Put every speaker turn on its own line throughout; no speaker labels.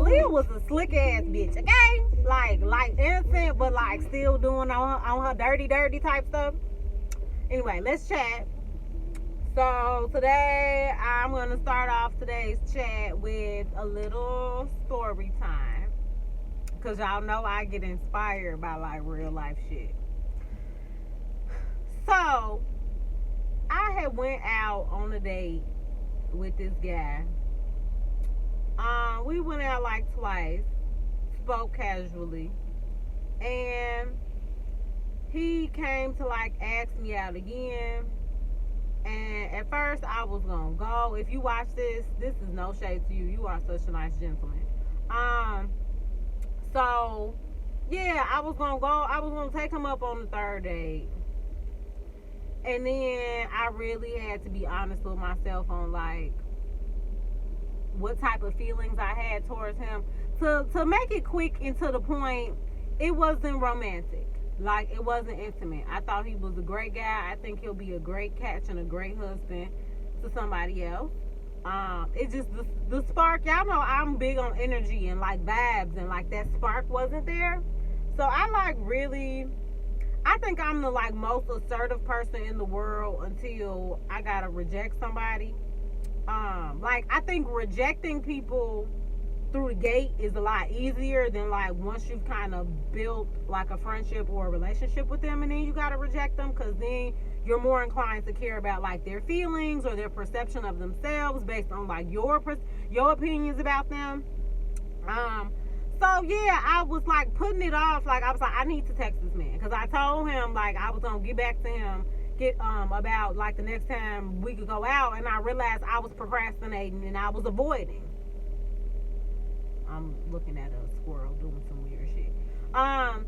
Aaliyah was a slick ass bitch, okay? Like innocent, but like still doing on her dirty type stuff. Anyway, let's chat. So today I'm gonna start off today's chat with a little story time, cause y'all know I get inspired by like real life shit. So I had went out on a date with this guy. We went out like twice, spoke casually, and he came to like ask me out again. And at first I was gonna go. If you watch this is no shade to you. You are such a nice gentleman. So yeah, I was gonna go. I was gonna take him up on the third date. And then I really had to be honest with myself on like what type of feelings I had towards him. To make it quick and to the point, it wasn't romantic. Like, it wasn't intimate. I thought he was a great guy. I think he'll be a great catch and a great husband to somebody else. It just, the spark, y'all know I'm big on energy and like vibes, and like that spark wasn't there. So I think I'm the like most assertive person in the world until I gotta reject somebody. Like, I think rejecting people through the gate is a lot easier than like once you've kind of built like a friendship or a relationship with them, and then you gotta reject them, because then you're more inclined to care about like their feelings or their perception of themselves based on like your opinions about them. So yeah, I was like putting it off. Like, I was like, I need to text this man, because I told him like I was gonna get back to him about like the next time we could go out, and I realized I was procrastinating and I was avoiding. I'm looking at a squirrel doing some weird shit. I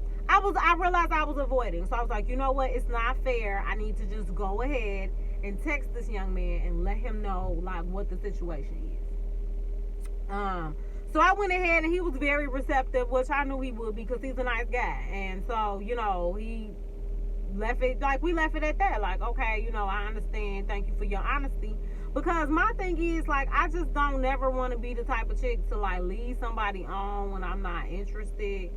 realized I was avoiding, so I was like, you know what? It's not fair. I need to just go ahead and text this young man and let him know like what the situation is. So I went ahead, and he was very receptive, which I knew he would because he's a nice guy. And so, you know, he left it, like, we left it at that. Like, okay, you know, I understand. Thank you for your honesty. Because my thing is, like, I just don't never want to be the type of chick to, like, lead somebody on when I'm not interested.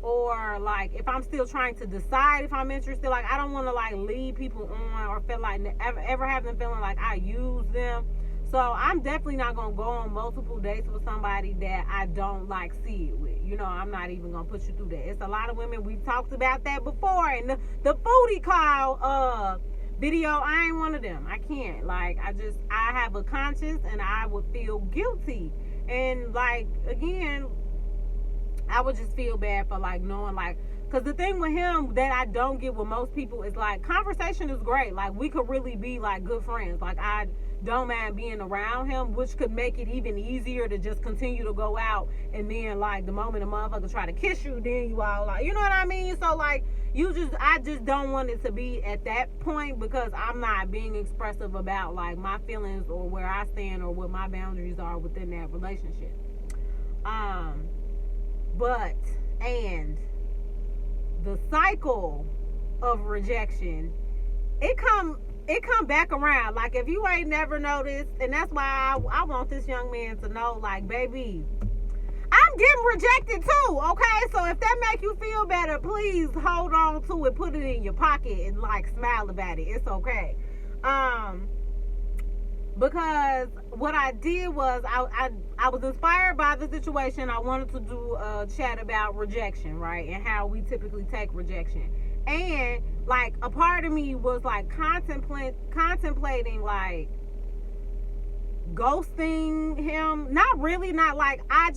Or, like, if I'm still trying to decide if I'm interested, like, I don't want to, like, lead people on or feel like, ever have them feeling like I use them. So I'm definitely not going to go on multiple dates with somebody that I don't like see it with. You know, I'm not even going to put you through that. It's a lot of women, we've talked about that before. And the foodie call video, I ain't one of them. I can't. Like, I have a conscience, and I would feel guilty. And like, again, I would just feel bad for like knowing like, because the thing with him that I don't get with most people is like, conversation is great. Like, we could really be like good friends. Like, I don't mind being around him, which could make it even easier to just continue to go out. And then like the moment a motherfucker try to kiss you, then you all like, you know what I mean? So like, I just don't want it to be at that point, because I'm not being expressive about like my feelings or where I stand or what my boundaries are within that relationship. And the cycle of rejection, it come back around. Like, if you ain't never noticed, and that's why I want this young man to know, like, baby, I'm getting rejected too, okay? So if that make you feel better, please hold on to it, put it in your pocket, and like smile about it. It's okay. Because what I did was I was inspired by the situation. I wanted to do a chat about rejection, right? And how we typically take rejection. And like a part of me was like contemplating like ghosting him. Not really, not like, I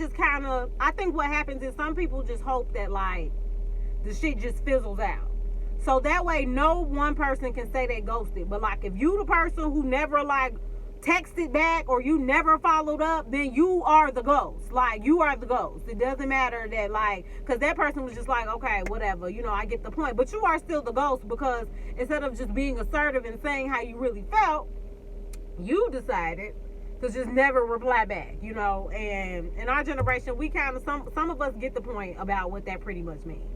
think what happens is some people just hope that like the shit just fizzles out. So that way no one person can say they ghosted. But like, if you the person who never like texted back or you never followed up, then you are the ghost. Like, you are the ghost. It doesn't matter that like, because that person was just like, okay, whatever, you know, I get the point. But you are still the ghost, because instead of just being assertive and saying how you really felt, you decided to just never reply back, you know. And in our generation, we kind of, some of us get the point about what that pretty much means.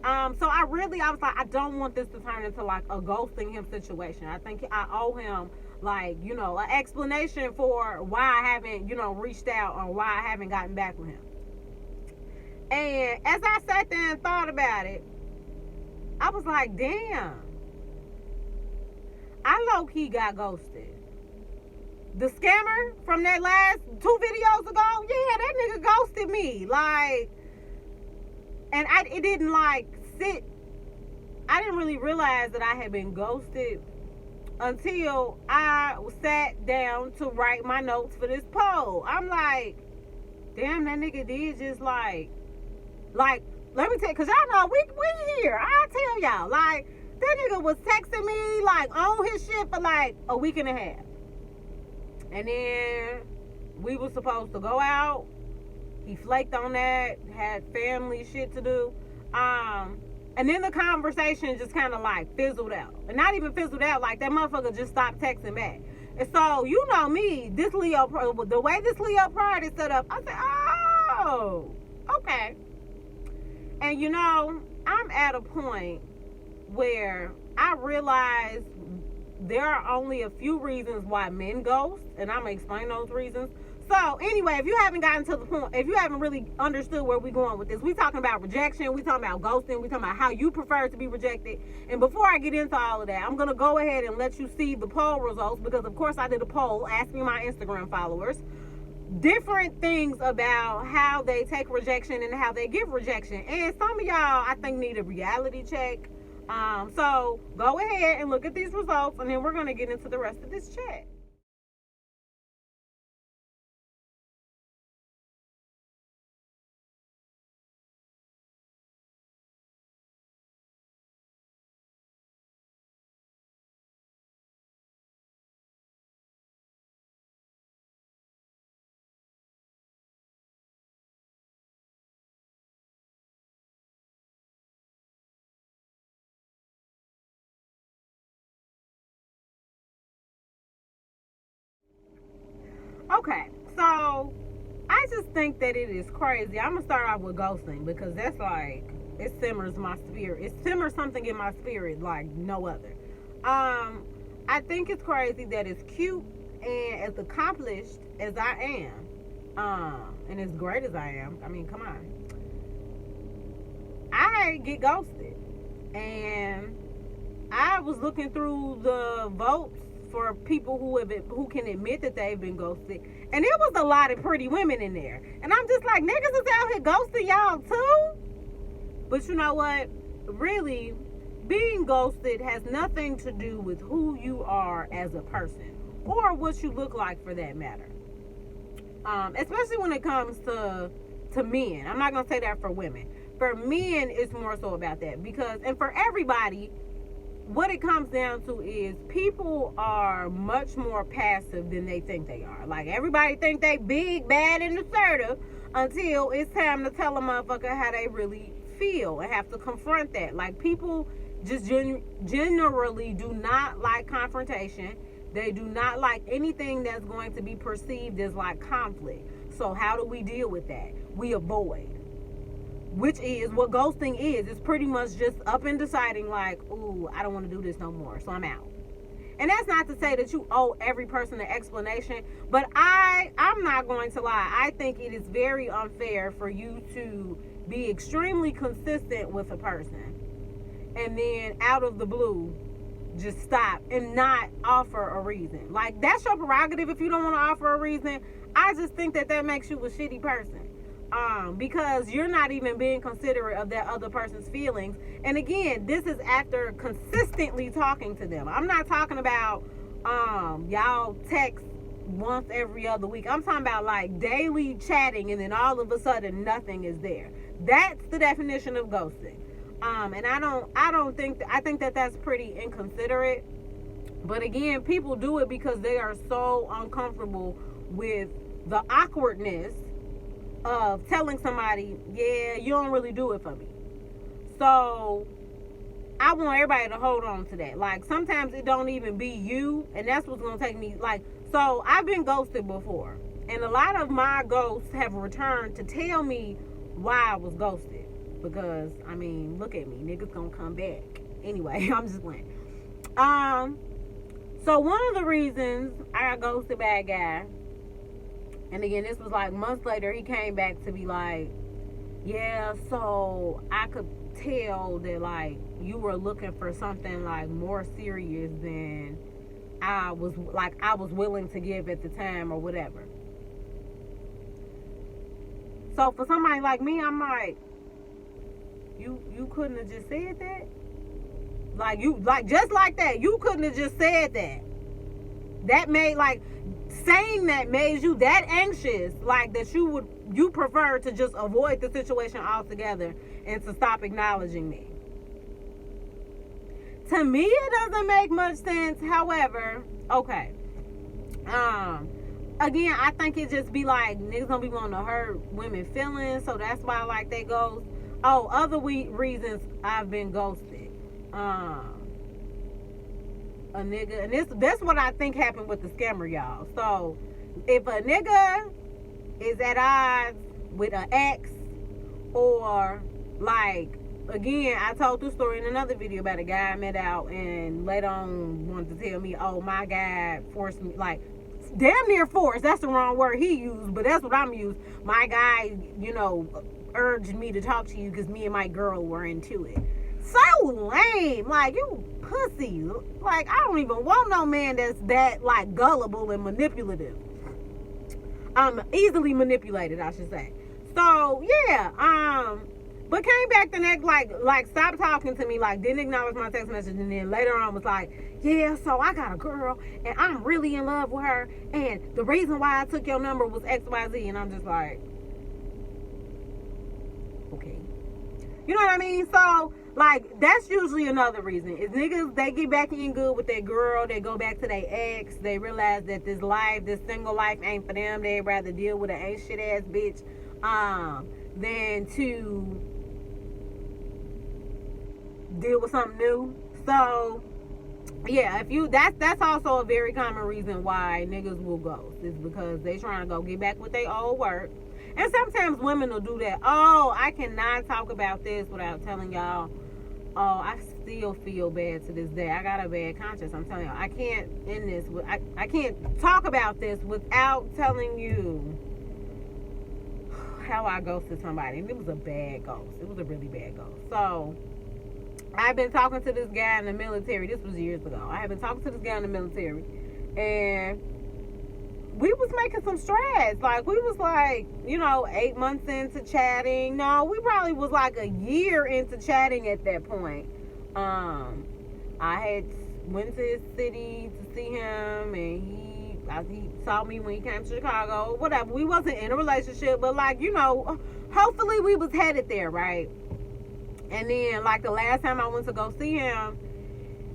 So I was like, I don't want this to turn into like a ghosting him situation. I think I owe him like, you know, an explanation for why I haven't, you know, reached out or why I haven't gotten back with him. And as I sat there and thought about it, I was like, damn, I low-key got ghosted. The scammer from that last 2 videos ago, yeah, that nigga ghosted me. Like, and it didn't like sit. I didn't really realize that I had been ghosted until I sat down to write my notes for this poll. I'm like, damn, that nigga did just like, let me tell you, cause y'all know we here. I'll tell y'all, like, that nigga was texting me like on his shit for like a week and a half. And then we were supposed to go out. He flaked on that, had family shit to do. And then the conversation just kind of like fizzled out. And not even fizzled out, like that motherfucker just stopped texting back. And so, you know me, the way this Leo Pride is set up, I said, oh, okay. And you know, I'm at a point where I realize there are only a few reasons why men ghost, and I'm going to explain those reasons. So, anyway, if you haven't gotten to the point, if you haven't really understood where we're going with this, we're talking about rejection, we're talking about ghosting, we're talking about how you prefer to be rejected. And before I get into all of that, I'm going to go ahead and let you see the poll results, because, of course, I did a poll asking my Instagram followers different things about how they take rejection and how they give rejection. And some of y'all, I think, need a reality check. So go ahead and look at these results, and then we're going to get into the rest of this chat. Okay, so I just think that it is crazy. I'm gonna start off with ghosting, because that's like, it simmers my spirit. It simmers something in my spirit like no other. I think it's crazy that as cute and as accomplished as I am, and as great as I am, I mean, come on, I get ghosted. And I was looking through the votes for people who can admit that they've been ghosted, and it was a lot of pretty women in there. And I'm just like, niggas is out here ghosting y'all too. But you know what? Really, being ghosted has nothing to do with who you are as a person, or what you look like for that matter. Especially when it comes to men. I'm not gonna say that for women. For men, it's more so about that, because, and for everybody, what it comes down to is people are much more passive than they think they are. Like, everybody think they big, bad, and assertive until it's time to tell a motherfucker how they really feel and have to confront that. Like, people just generally do not like confrontation. They do not like anything that's going to be perceived as like conflict. So how do we deal with that? We avoid. Which is what ghosting is. It's pretty much just up and deciding like, ooh, I don't want to do this no more, so I'm out. And that's not to say that you owe every person an explanation, but I'm not going to lie. I think it is very unfair for you to be extremely consistent with a person and then out of the blue just stop and not offer a reason. Like, that's your prerogative if you don't want to offer a reason. I just think that makes you a shitty person. Because you're not even being considerate of that other person's feelings. And again, this is after consistently talking to them. I'm not talking about y'all text once every other week. I'm talking about like daily chatting, and then all of a sudden nothing is there. That's the definition of ghosting. And I think that that's pretty inconsiderate. But again, people do it because they are so uncomfortable with the awkwardness of telling somebody, yeah, you don't really do it for me. So I want everybody to hold on to that. Like, sometimes it don't even be you, and that's what's gonna take me. Like, so I've been ghosted before, and a lot of my ghosts have returned to tell me why I was ghosted. Because, I mean, look at me, niggas gonna come back anyway. I'm just playing. So one of the reasons I got ghosted by a guy, and again, this was like months later, he came back to be like, yeah, so I could tell that like you were looking for something like more serious than I was willing to give at the time or whatever. So for somebody like me, I'm like, you couldn't have just said that? Like just like that, you couldn't have just said that. That made like saying that made you that anxious, like that you prefer to just avoid the situation altogether and to stop acknowledging me. To me, it doesn't make much sense. However, okay. Again, I think it just be like niggas don't be wanting to hurt women feelings, so that's why like they ghost. Oh, other reasons I've been ghosted. A nigga, and that's what I think happened with the scammer, y'all. So if a nigga is at odds with an ex, or like, again, I told this story in another video about a guy I met out and later on wanted to tell me, oh, my guy forced me, like damn near forced, that's the wrong word he used, but that's what I'm used. My guy, urged me to talk to you because me and my girl were into it. So lame. Like, you pussy. Like, I don't even want no man that's that like gullible and manipulative. Easily manipulated, I should say. So yeah, but came back the next like stopped talking to me, like didn't acknowledge my text message, and then later on was like, yeah, so I got a girl and I'm really in love with her, and the reason why I took your number was XYZ, and I'm just like, okay. You know what I mean? So like that's usually another reason. Is niggas, they get back in good with their girl, they go back to their ex, they realize that this single life ain't for them. They'd rather deal with an ain't shit ass bitch than to deal with something new. So yeah, that's also a very common reason why niggas will ghost, is because they trying to go get back with their old work. And sometimes women will do that. Oh, I cannot talk about this without telling y'all. Oh, I still feel bad to this day. I got a bad conscience. I'm telling y'all, I can't end this with, I can't talk about this without telling you how I ghosted somebody. And it was a bad ghost. It was a really bad ghost. So I've been talking to this guy in the military. This was years ago. I have been talking to this guy in the military, and we was making some strides. Like, we was like, 8 months into chatting. No, we probably was like a year into chatting at that point. I had went to his city to see him, and he saw me when he came to Chicago. Whatever. We wasn't in a relationship, but like, hopefully we was headed there, right? And then like the last time I went to go see him,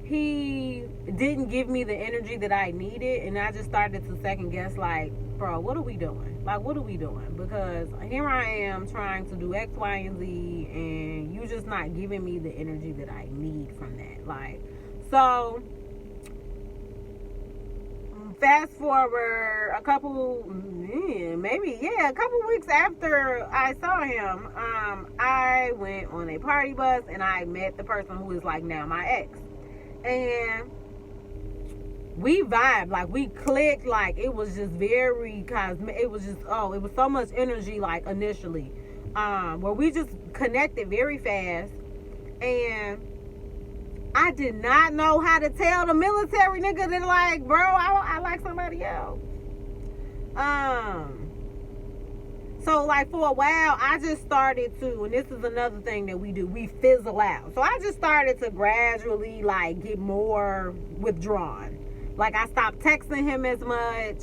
he didn't give me the energy that I needed, and I just started to second guess, like, bro, what are we doing? Like, what are we doing? Because here I am trying to do X, Y, and Z, and you just not giving me the energy that I need from that. Like, so fast forward a couple weeks after I saw him, I went on a party bus and I met the person who is like now my ex. And we vibed, like we clicked, like it was just very it was just, it was so much energy, like initially, where we just connected very fast. And I did not know how to tell the military nigga that, like, bro, I like somebody else. So like for a while, I just started to, and this is another thing that we do, we fizzle out. So I just started to gradually like get more withdrawn. Like I stopped texting him as much.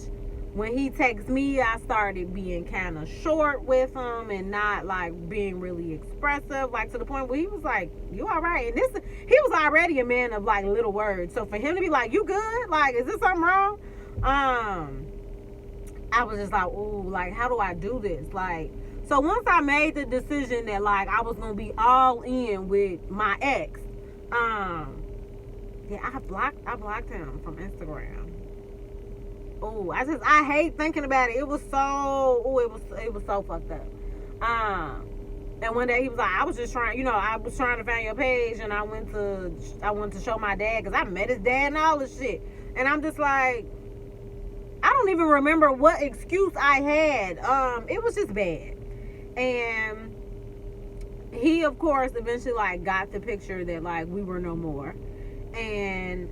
When he texts me, I started being kind of short with him and not like being really expressive, like to the point where he was like, you all right? And he was already a man of like little words. So for him to be like, you good? Like, is this something wrong? I was just like, ooh, like, how do I do this? Like, so once I made the decision that like I was gonna be all in with my ex, yeah, I blocked him from Instagram. Oh, I hate thinking about it. It was so fucked up. And one day he was like, I was just trying, I was trying to find your page, and I went to show my dad, because I met his dad and all this shit. And I'm just like, I don't even remember what excuse I had. It was just bad. And he, of course, eventually like got the picture that like we were no more. And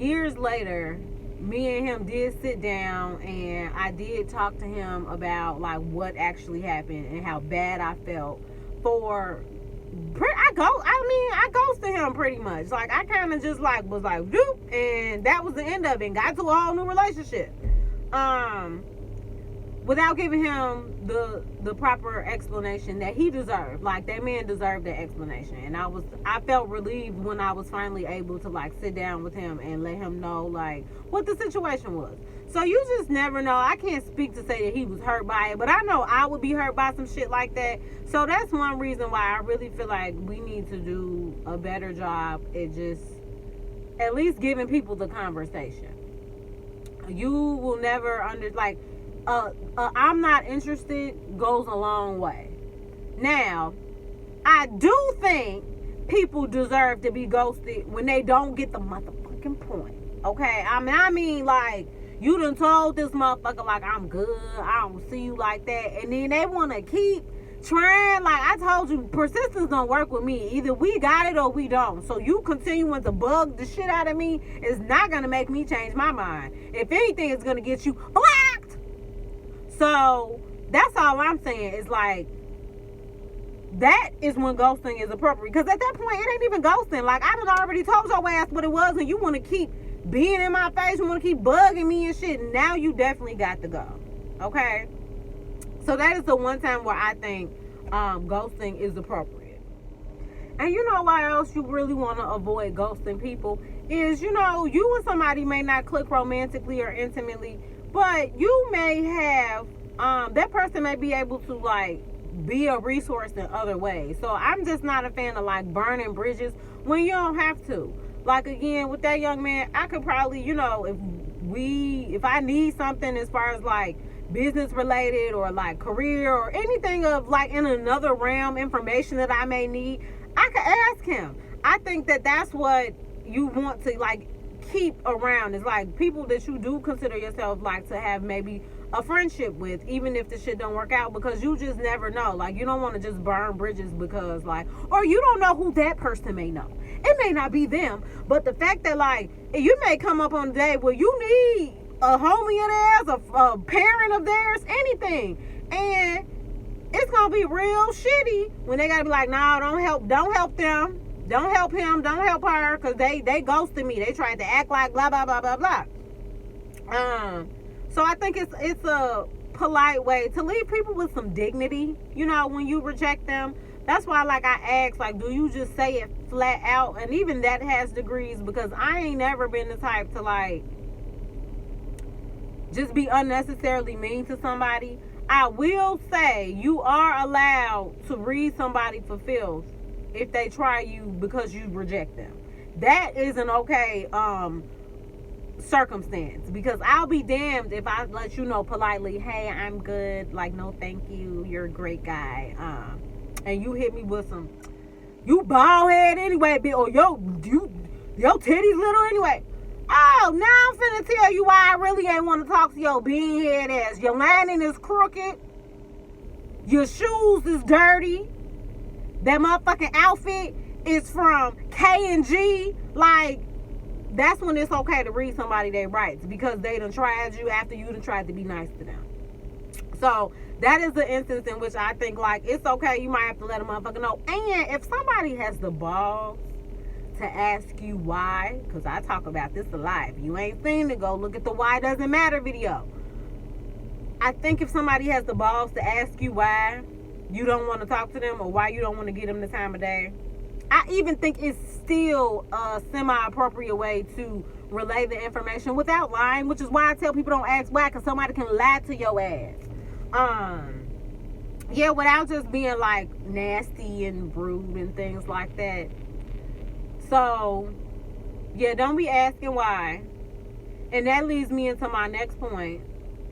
years later, me and him did sit down, and I did talk to him about like what actually happened and how bad I felt for. I ghosted him pretty much. Like, I kind of just like was like, doop, and that was the end of it. And got to a whole new relationship. Without giving him the proper explanation that he deserved. Like, that man deserved that explanation. And I felt relieved when I was finally able to like sit down with him and let him know like what the situation was. So you just never know. I can't speak to say that he was hurt by it, but I know I would be hurt by some shit like that. So that's one reason why I really feel like we need to do a better job at just at least giving people the conversation. You will never I'm not interested goes a long way. Now, I do think people deserve to be ghosted when they don't get the motherfucking point. Okay? I mean like, you done told this motherfucker like, I'm good, I don't see you like that, and then they want to keep trying. Like, I told you, persistence don't work with me. Either we got it or we don't. So you continuing to bug the shit out of me is not going to make me change my mind. If anything, it's going to get you blocked. So that's all I'm saying is like, that is when ghosting is appropriate. Because at that point, it ain't even ghosting. Like, I done already told your ass what it was, and you want to keep being in my face, you want to keep bugging me and shit. Now you definitely got to go. Okay? So that is the one time where I think ghosting is appropriate. And you know why else you really want to avoid ghosting people is, you know, you and somebody may not click romantically or intimately, but you may have, that person may be able to like be a resource in other ways. So I'm just not a fan of like burning bridges when you don't have to. Like, again, with that young man, I could probably, you know, if I need something as far as like business related or like career or anything of like in another realm, information that I may need, I could ask him. I think that that's what you want to like keep around, is like people that you do consider yourself like to have maybe a friendship with, even if the shit don't work out, because you just never know. Like, you don't want to just burn bridges because like, or you don't know who that person may know. It may not be them, but the fact that like, you may come up on a day where you need a homie of theirs, a parent of theirs, anything, and it's gonna be real shitty when they gotta be like, no, don't help them, don't help him, don't help her, because they ghosted me, they tried to act like blah blah blah blah blah. So I think it's a polite way to leave people with some dignity, you know, when you reject them. That's why, like, I asked, like, do you just say it flat out? And even that has degrees, because I ain't never been the type to, like, just be unnecessarily mean to somebody. I will say you are allowed to read somebody for filth if they try you because you reject them. That is an okay circumstance, because I'll be damned if I let you know politely, hey, I'm good, like, no thank you, you're a great guy, and you hit me with some, you bald head anyway, or your titties little anyway. Oh, now I'm finna tell you why I really ain't want to talk to your bean head ass. Your lining is crooked, your shoes is dirty, that motherfucking outfit is from K&G. Like, that's when it's okay to read somebody their rights, because they done tried you after you done tried to be nice to them. So that is the instance in which I think, like, it's okay, you might have to let a motherfucker know. And if somebody has the balls to ask you why, because I talk about this a lot, if you ain't seen it, go look at the Why Doesn't Matter video. I think if somebody has the balls to ask you why you don't want to talk to them, or why you don't want to give them the time of day, I even think it's still a semi-appropriate way to relay the information without lying, which is why I tell people don't ask why, because somebody can lie to your ass. Yeah, without just being like nasty and rude and things like that. So, yeah, don't be asking why. And that leads me into my next point,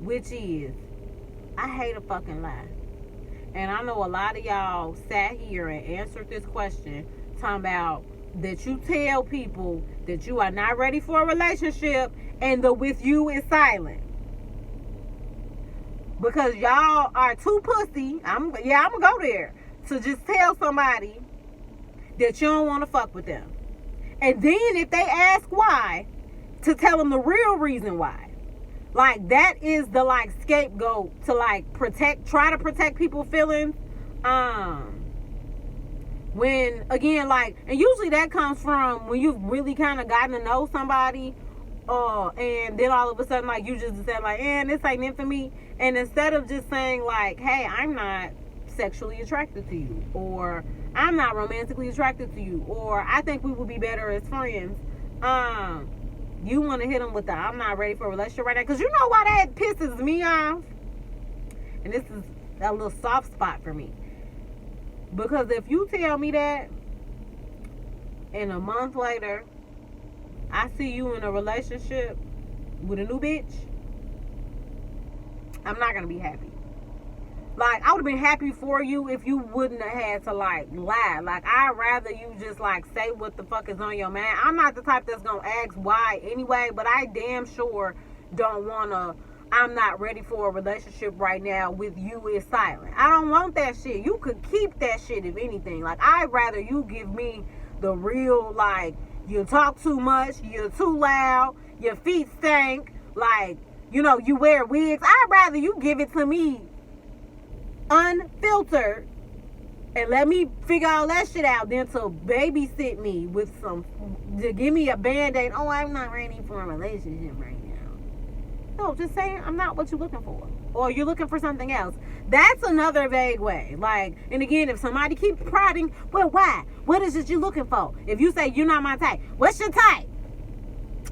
which is, I hate a fucking lie. And I know a lot of y'all sat here and answered this question talking about, that you tell people that you are not ready for a relationship and the with you is silent. Because y'all are too pussy. I'm gonna go there. To just tell somebody that you don't want to fuck with them. And then if they ask why, to tell them the real reason why. Like, that is the like scapegoat to like try to protect people's feelings. When again, like, and usually that comes from when you've really kind of gotten to know somebody, and then all of a sudden, like, you just said like, this ain't it for me. And instead of just saying like, hey, I'm not sexually attracted to you, or I'm not romantically attracted to you, or I think we would be better as friends, you want to hit them with the I'm not ready for a relationship right now. Because you know why that pisses me off? And this is a little soft spot for me. Because if you tell me that and a month later I see you in a relationship with a new bitch, I'm not going to be happy. Like, I would have been happy for you if you wouldn't have had to, like, lie. Like, I'd rather you just, like, say what the fuck is on your mind. I'm not the type that's going to ask why anyway, but I damn sure don't want to, I'm not ready for a relationship right now with you is silent. I don't want that shit. You could keep that shit if anything. Like, I'd rather you give me the real, like, you talk too much, you're too loud, your feet stink, like, you know, you wear wigs. I'd rather you give it to me unfiltered and let me figure all that shit out than to babysit me with some, to give me a band-aid. Oh, I'm not ready for a relationship right now. No, just saying I'm not what you're looking for, or you're looking for something else. That's another vague way. Like, and again, if somebody keeps prodding, well, why? What is it you're looking for? If you say you're not my type, what's your type?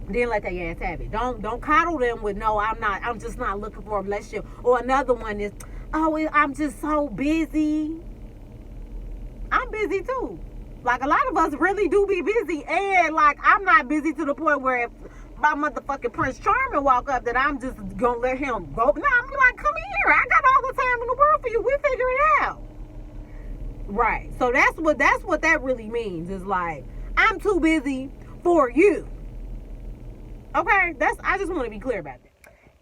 Then let that ass have it. Don't coddle them with no, I'm just not looking for a relationship. Or another one is, oh, I'm just so busy. I'm busy too. Like, a lot of us really do be busy, and like, I'm not busy to the point where if my motherfucking Prince Charming walk up that I'm just gonna let him go. No, I'm like, come here. I got all the time in the world for you. We figure it out. Right. So that's what that really means, is like, I'm too busy for you. Okay? I just want to be clear about that.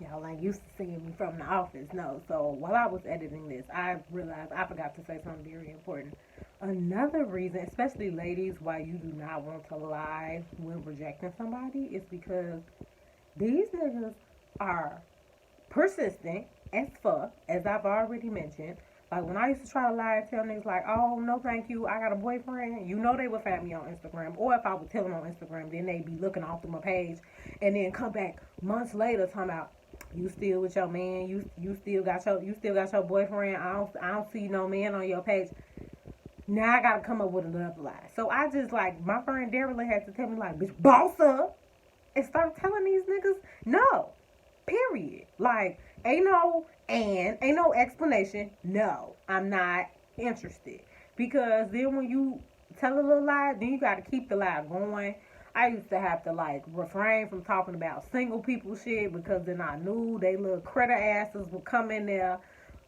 Y'all ain't used to seeing me from the office, no. So while I was editing this, I realized I forgot to say something very important. Another reason, especially ladies, why you do not want to lie when rejecting somebody is because these niggas are persistent as fuck, as I've already mentioned. Like, when I used to try to lie and tell niggas like, oh, no thank you, I got a boyfriend, you know they would find me on Instagram. Or if I would tell them on Instagram, then they'd be looking off through my page and then come back months later talking about, you still with your man, you still got your boyfriend, I don't see no man on your page. Now I gotta come up with another lie. So I just, like, my friend Darylyn had to tell me, like, bitch, boss up and start telling these niggas no. Period. Like, ain't no explanation. No, I'm not interested. Because then when you tell a little lie, then you gotta keep the lie going. I used to have to, like, refrain from talking about single people shit, because then I knew they little critter asses would come in there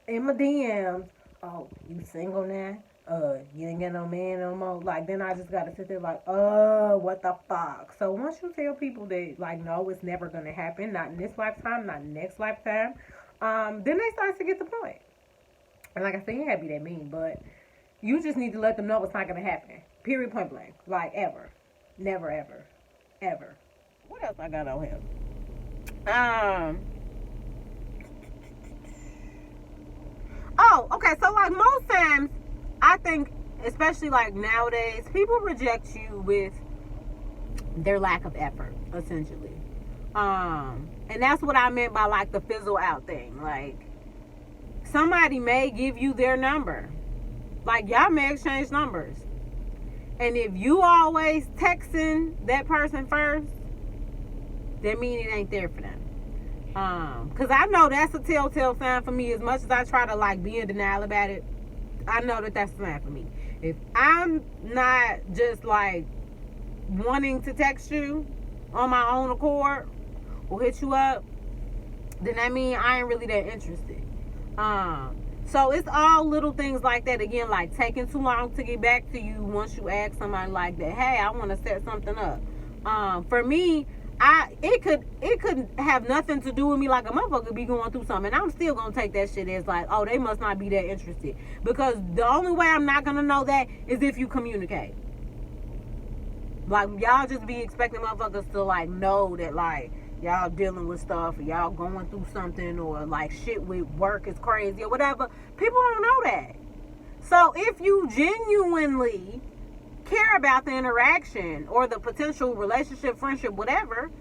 in my DMs. Oh, you single now? You ain't got no man no more. Like, then I just gotta sit there like, what the fuck? So once you tell people that, like, no, it's never gonna happen, not in this lifetime, not next lifetime, then they start to get the point. And like I said, you can't be that mean, but you just need to let them know it's not gonna happen. Period, point blank. Like, ever. Never, ever. Ever. What else I got on here? Oh, okay, so, like, most times, I think, especially, like, nowadays, people reject you with their lack of effort, essentially. And that's what I meant by, like, the fizzle out thing. Like, somebody may give you their number. Like, y'all may exchange numbers. And if you always texting that person first, that means it ain't there for them. Because I know that's a telltale sign for me. As much as I try to, like, be in denial about it, I know that that's a sign for me. If I'm not just, like, wanting to text you on my own accord or hit you up, then that means I ain't really that interested. So it's all little things like that. Again, like taking too long to get back to you once you ask somebody like that, hey, I want to set something up. For me, it could have nothing to do with me. Like a motherfucker be going through something, and I'm still gonna take that shit as like, oh, they must not be that interested. Because the only way I'm not gonna know that is if you communicate. Like, y'all just be expecting motherfuckers to like know that like y'all dealing with stuff, or y'all going through something, or like shit with work is crazy or whatever. People don't know that. So if you genuinely care about the interaction or the potential relationship, friendship, whatever,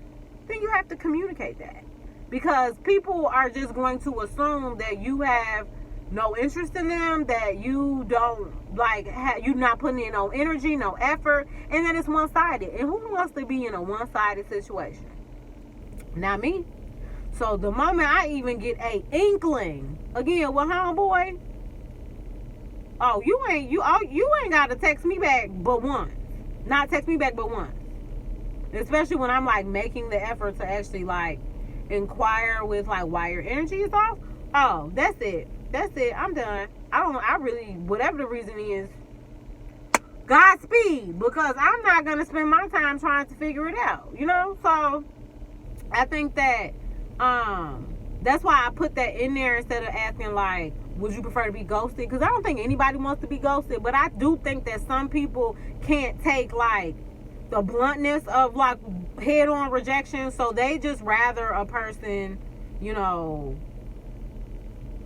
then you have to communicate that. Because people are just going to assume that you have no interest in them, that you don't like, you not putting in no energy, no effort, and that it's one-sided. And who wants to be in a one-sided situation? Not me. So the moment I even get a inkling, again, with homeboy, oh, you ain't got to text me back but once. Not text me back but once. Especially when I'm like making the effort to actually like inquire with like why your energy is off. Oh, that's it. I'm done. I really, whatever the reason is, Godspeed, because I'm not gonna spend my time trying to figure it out, you know. So I think that that's why I put that in there instead of asking like, would you prefer to be ghosted? Because I don't think anybody wants to be ghosted, but I do think that some people can't take like the bluntness of like head-on rejection, so they just rather a person, you know,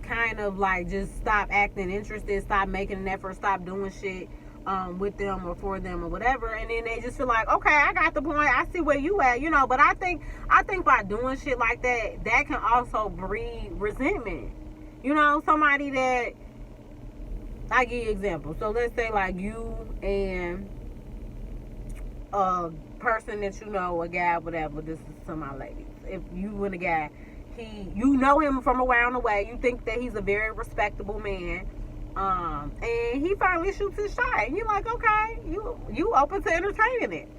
kind of like just stop acting interested, stop making an effort, stop doing shit with them or for them or whatever, and then they just feel like, okay, I got the point, I see where you at, you know. But I think by doing shit like that, that can also breed resentment. You know, somebody that, I give you an example. So let's say like you and a person that you know, a guy, whatever. This is to my ladies. If you and a guy, you know him from around the way, you think that he's a very respectable man, and he finally shoots his shot, and you're like, okay, you open to entertaining it,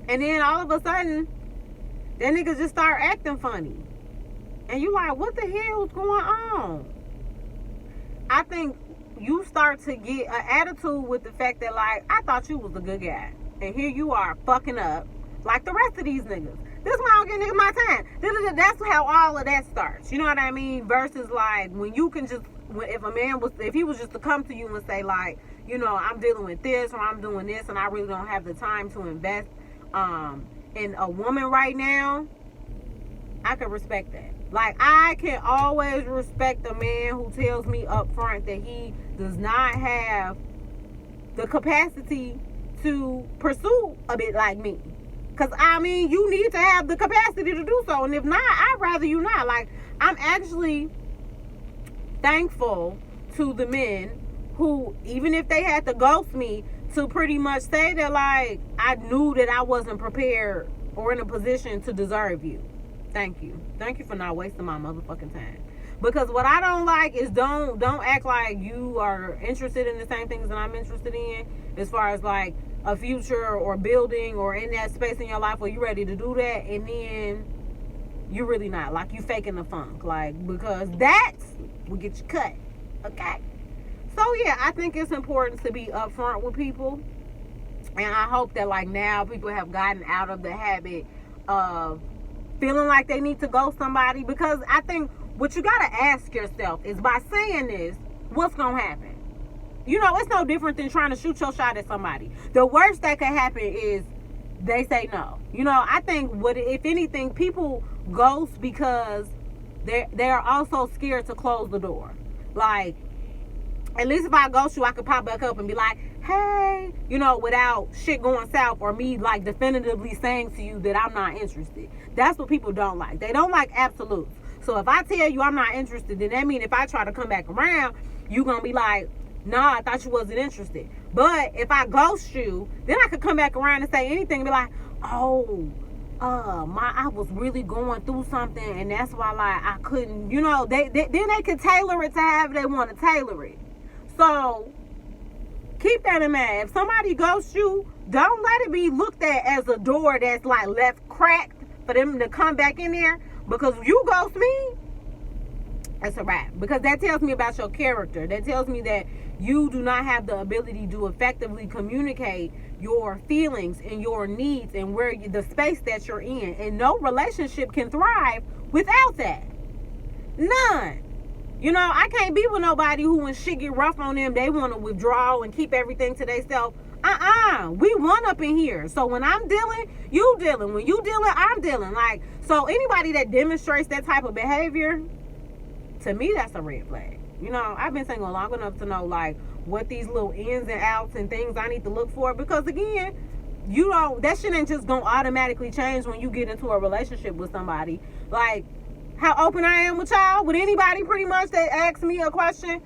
and then all of a sudden, that nigga just start acting funny, and you like, what the hell's going on? I think you start to get an attitude with the fact that like, I thought you was a good guy, and here you are fucking up like the rest of these niggas. This is why I don't give niggas my time. That's how all of that starts. You know what I mean? Versus like when you can just, if he was just to come to you and say like, you know, I'm dealing with this or I'm doing this and I really don't have the time to invest in a woman right now, I can respect that. Like, I can always respect a man who tells me up front that he does not have the capacity to pursue a bit like me. Because, I mean, you need to have the capacity to do so. And if not, I'd rather you not. Like, I'm actually thankful to the men who, even if they had to ghost me, to pretty much say that, like, I knew that I wasn't prepared or in a position to deserve you. Thank you. Thank you for not wasting my motherfucking time. Because what I don't like is don't act like you are interested in the same things that I'm interested in, as far as like a future or building or in that space in your life where you ready to do that, and then you're really not. Like, you faking the funk. Like, because that will get you cut. Okay? So yeah, I think it's important to be upfront with people. And I hope that like now people have gotten out of the habit of feeling like they need to ghost somebody. Because I think what you gotta ask yourself is, by saying this, what's gonna happen? You know, it's no different than trying to shoot your shot at somebody. The worst that could happen is they say no. You know, I think if anything, people ghost because they're also scared to close the door. Like, at least if I ghost you, I could pop back up and be like, hey, you know, without shit going south or me like definitively saying to you that I'm not interested. That's what people don't like. They don't like absolutes. So if I tell you I'm not interested, then that means if I try to come back around, you're going to be like, nah, I thought you wasn't interested. But if I ghost you, then I could come back around and say anything and be like, oh, I was really going through something, and that's why like I couldn't, you know, then they could tailor it to however they want to tailor it. So keep that in mind. If somebody ghosts you, don't let it be looked at as a door that's like left cracked for them to come back in there. Because if you ghost me, That's a wrap. Because that tells me about your character. That tells me that you do not have the ability to effectively communicate your feelings and your needs and the space that you're in. And no relationship can thrive without that. None. You know, I can't be with nobody who, when shit get rough on them, they want to withdraw and keep everything to themselves. We one up in here. So when I'm dealing, you dealing. When you dealing, I'm dealing. Like, so anybody that demonstrates that type of behavior, to me, that's a red flag. You know, I've been single long enough to know, like, what these little ins and outs and things I need to look for. Because, again, that shit ain't just gonna automatically change when you get into a relationship with somebody. Like, how open I am with y'all, with anybody pretty much that asks me a question,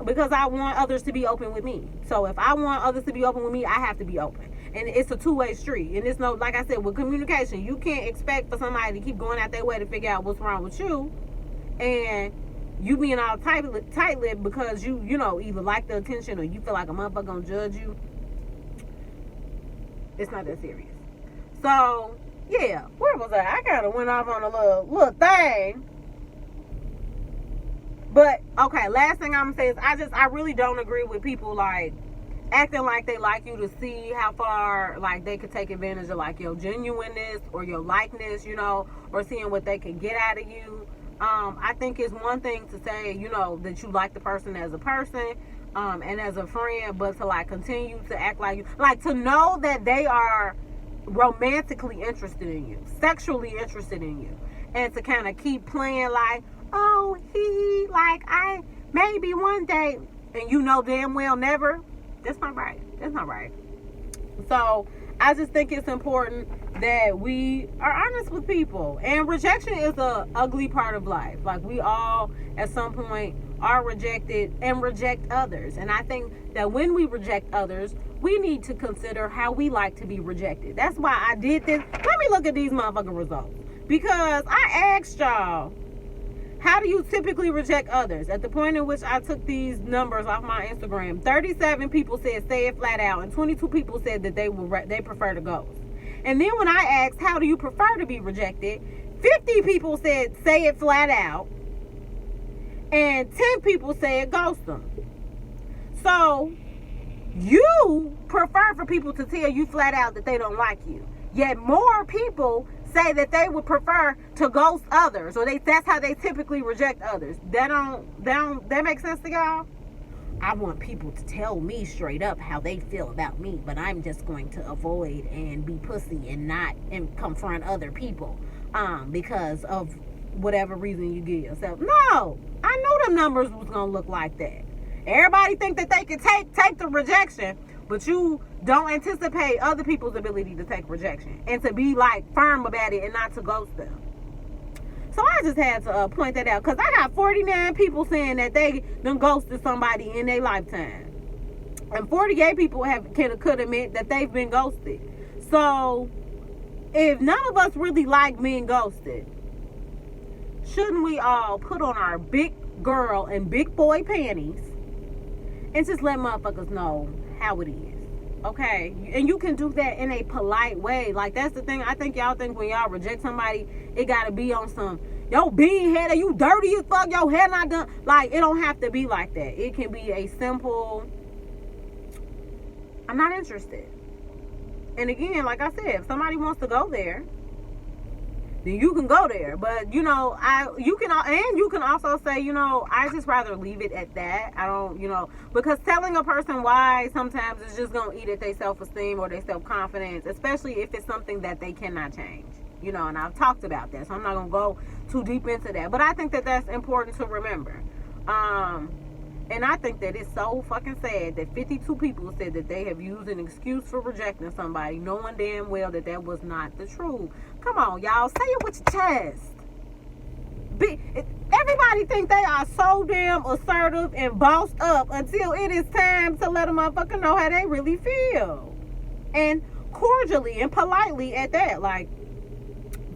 because I want others to be open with me. So if I want others to be open with me, I have to be open. And it's a two-way street. And it's no, like I said, with communication, you can't expect for somebody to keep going out their way to figure out what's wrong with you. And you being all tight-lipped because you know, either like the attention or you feel like a motherfucker gonna judge you. It's not that serious. So, yeah, where was I? I kind of went off on a little thing. But, okay, last thing I'm going to say is I really don't agree with people, like, acting like they like you to see how far, like, they could take advantage of, like, your genuineness or your likeness, you know, or seeing what they could get out of you. I think it's one thing to say, you know, that you like the person as a person and as a friend, but to, like, continue to act like you, like, to know that they are romantically interested in you, sexually interested in you, and to kind of keep playing like, oh, like, I maybe one day, and you know damn well never. That's not right. That's not right. So I just think it's important that we are honest with people. And rejection is a ugly part of life. Like, we all at some point are rejected and reject others. And I think that when we reject others, we need to consider how we like to be rejected. That's why I did this. Let me look at these motherfucking results. Because I asked y'all, how do you typically reject others? At the point in which I took these numbers off my Instagram, 37 people said say it flat out, and 22 people said that they prefer to ghost. And then when I asked, how do you prefer to be rejected, 50 people said say it flat out, and 10 people said ghost them. So you prefer for people to tell you flat out that they don't like you. Yet more people say that they would prefer to ghost others, or that's how they typically reject others. That makes sense to y'all? I want people to tell me straight up how they feel about me, but I'm just going to avoid and be pussy and not confront other people because of whatever reason you give yourself. No, I know them numbers was gonna look like that. Everybody think that they can take the rejection, but you don't anticipate other people's ability to take rejection and to be like firm about it and not to ghost them. So I just had to point that out, because I got 49 people saying that they done ghosted somebody in their lifetime, and 48 people could admit that they've been ghosted. So if none of us really like being ghosted, shouldn't we all put on our big girl and big boy panties and just let motherfuckers know how it is? Okay? And you can do that in a polite way. Like, that's the thing. I think y'all think when y'all reject somebody, it gotta be on some, yo, bean head, are you dirty as fuck? Your hair not done. Like, it don't have to be like that. It can be a simple, I'm not interested. And again, like I said, if somebody wants to go there, then you can go there. But, you know, you can also say, you know, I just rather leave it at that. I don't, you know, because telling a person why sometimes is just going to eat at their self-esteem or their self-confidence, especially if it's something that they cannot change. You know, and I've talked about that, so I'm not going to go too deep into that. But I think that that's important to remember. And I think that it's so fucking sad that 52 people said that they have used an excuse for rejecting somebody, knowing damn well that that was not the truth. Come on, y'all. Say it with your chest. Everybody think they are so damn assertive and bossed up until it is time to let a motherfucker know how they really feel. And cordially and politely at that. Like,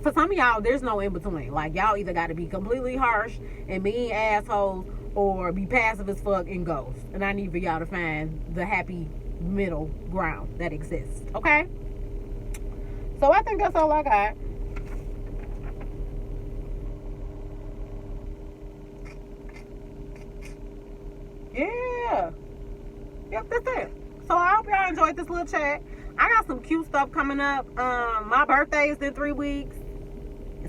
for some of y'all, there's no in between. Like, y'all either got to be completely harsh and mean assholes, or be passive as fuck and ghost. And I need for y'all to find the happy middle ground that exists. Okay? So I think that's all I got. Yeah. Yep, that's it. So I hope y'all enjoyed this little chat. I got some cute stuff coming up. My birthday is in 3 weeks.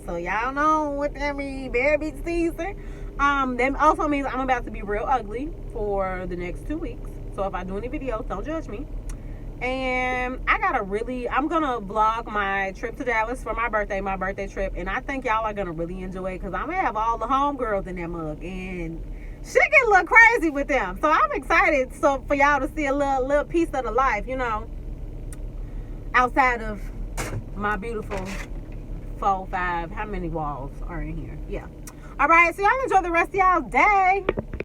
So y'all know what that means, baby season. That also means I'm about to be real ugly for the next 2 weeks. So if I do any videos, don't judge me. And I'm gonna vlog my trip to Dallas for my birthday trip. And I think y'all are gonna really enjoy it because I'm gonna have all the homegirls in that mug. And shit get a little crazy with them. So I'm excited for y'all to see a little piece of the life, outside of my beautiful 4, 5, how many walls are in here? Yeah. All right, so y'all enjoy the rest of y'all's day.